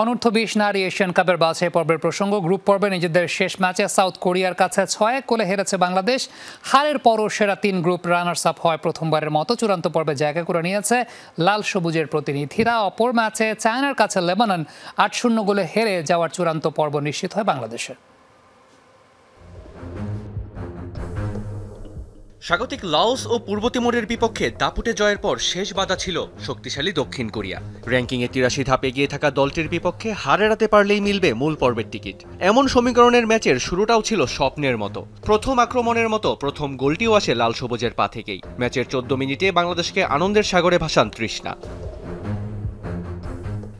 অনূর্ধ্ব-20 নারী এশিয়ান কাপের বাছাই পর্বের প্রসঙ্গ। গ্রুপ পর্বে নিজেদের শেষ ম্যাচে সাউথ কোরিয়ার কাছে 6-1 গোলে হেরেছে বাংলাদেশ। হারের পরও সেরা 3 গ্রুপ রানার্স আপ হয় প্রথমবারের মতো চূড়ান্ত পর্বে জায়গা করে নিয়েছে লাল সবুজের প্রতিনিধিরা। অপর ম্যাচে চায়নার কাছে লেবানন 8-0 গোলে হেরে যাওয়ার চূড়ান্ত পর্ব নিশ্চিত হয় বাংলাদেশের। স্বাগতিক লাওস ও পূর্ব তিমুরের বিপক্ষে দাপুটে জয়ের পর শেষ বাধা ছিল শক্তিশালী দক্ষিণ কোরিয়া। র্যাঙ্কিংয়ে 83 ধাপ এগিয়ে থাকা দলটির বিপক্ষে হার এড়াতে পারলেই মিলবে মূল পর্বের টিকিট। এমন সমীকরণের ম্যাচের শুরুটাও ছিল স্বপ্নের মতো। প্রথম আক্রমণের মতো প্রথম গোলটিও আসে লাল সবুজের পা থেকেই। ম্যাচের 14 মিনিটে বাংলাদেশকে আনন্দের সাগরে ভাসান তৃষ্ণা।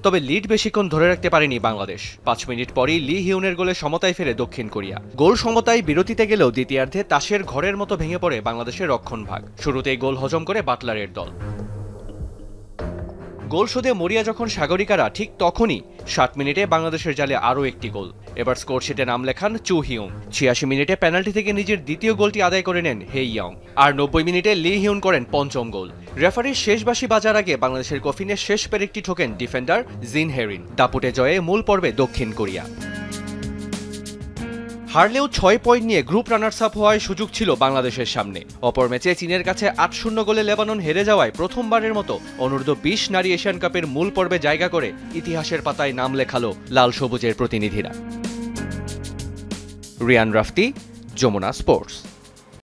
তবে লিড বেশিক্ষণ ধরে রাখতে পারেনি বাংলাদেশ। 5 মিনিট পরই লি হিউনের গোলে সমতায় ফেরে দক্ষিণ কোরিয়া। গোল সমতায় বিরতিতে গেলেও দ্বিতীয়ার্ধে তাসের ঘরের মতো ভেঙে পড়ে বাংলাদেশের রক্ষণভাগ। শুরুতেই গোল হজম করে বাটলারের দল। গোল শোধে মরিয়া যখন সাগরিকারা, ঠিক তখনই 60 মিনিটে বাংলাদেশের জালে আরও একটি গোল। এবার স্কোরশিটে নাম লেখান চু হিউং। 86 মিনিটে পেনাল্টি থেকে নিজের দ্বিতীয় গোলটি আদায় করে নেন হে ইয়ং। আর 90 মিনিটে লি হিউন করেন পঞ্চম গোল। রেফারির শেষ বাঁশি বাজার আগে বাংলাদেশের কফিনে শেষ পেরেকটি ঠোকেন ডিফেন্ডার জিন হেরিন। দাপুটে জয়ে মূল পর্বে দক্ষিণ কোরিয়া। হারলেও 6 পয়েন্ট নিয়ে গ্রুপ রানার্স আপ হওয়ার সুযোগ ছিল বাংলাদেশের সামনে। অপর ম্যাচে চীনের কাছে 8-0 গোলে লেবানন হেরে যাওয়ায় প্রথমবারের মতো অনূর্ধ্ব-20 নারী এশিয়ান কাপের মূল পর্বে জায়গা করে ইতিহাসের পাতায় নাম লেখালো লাল সবুজের প্রতিনিধিরা। রিয়ান রাফতি, যমুনা স্পোর্টস।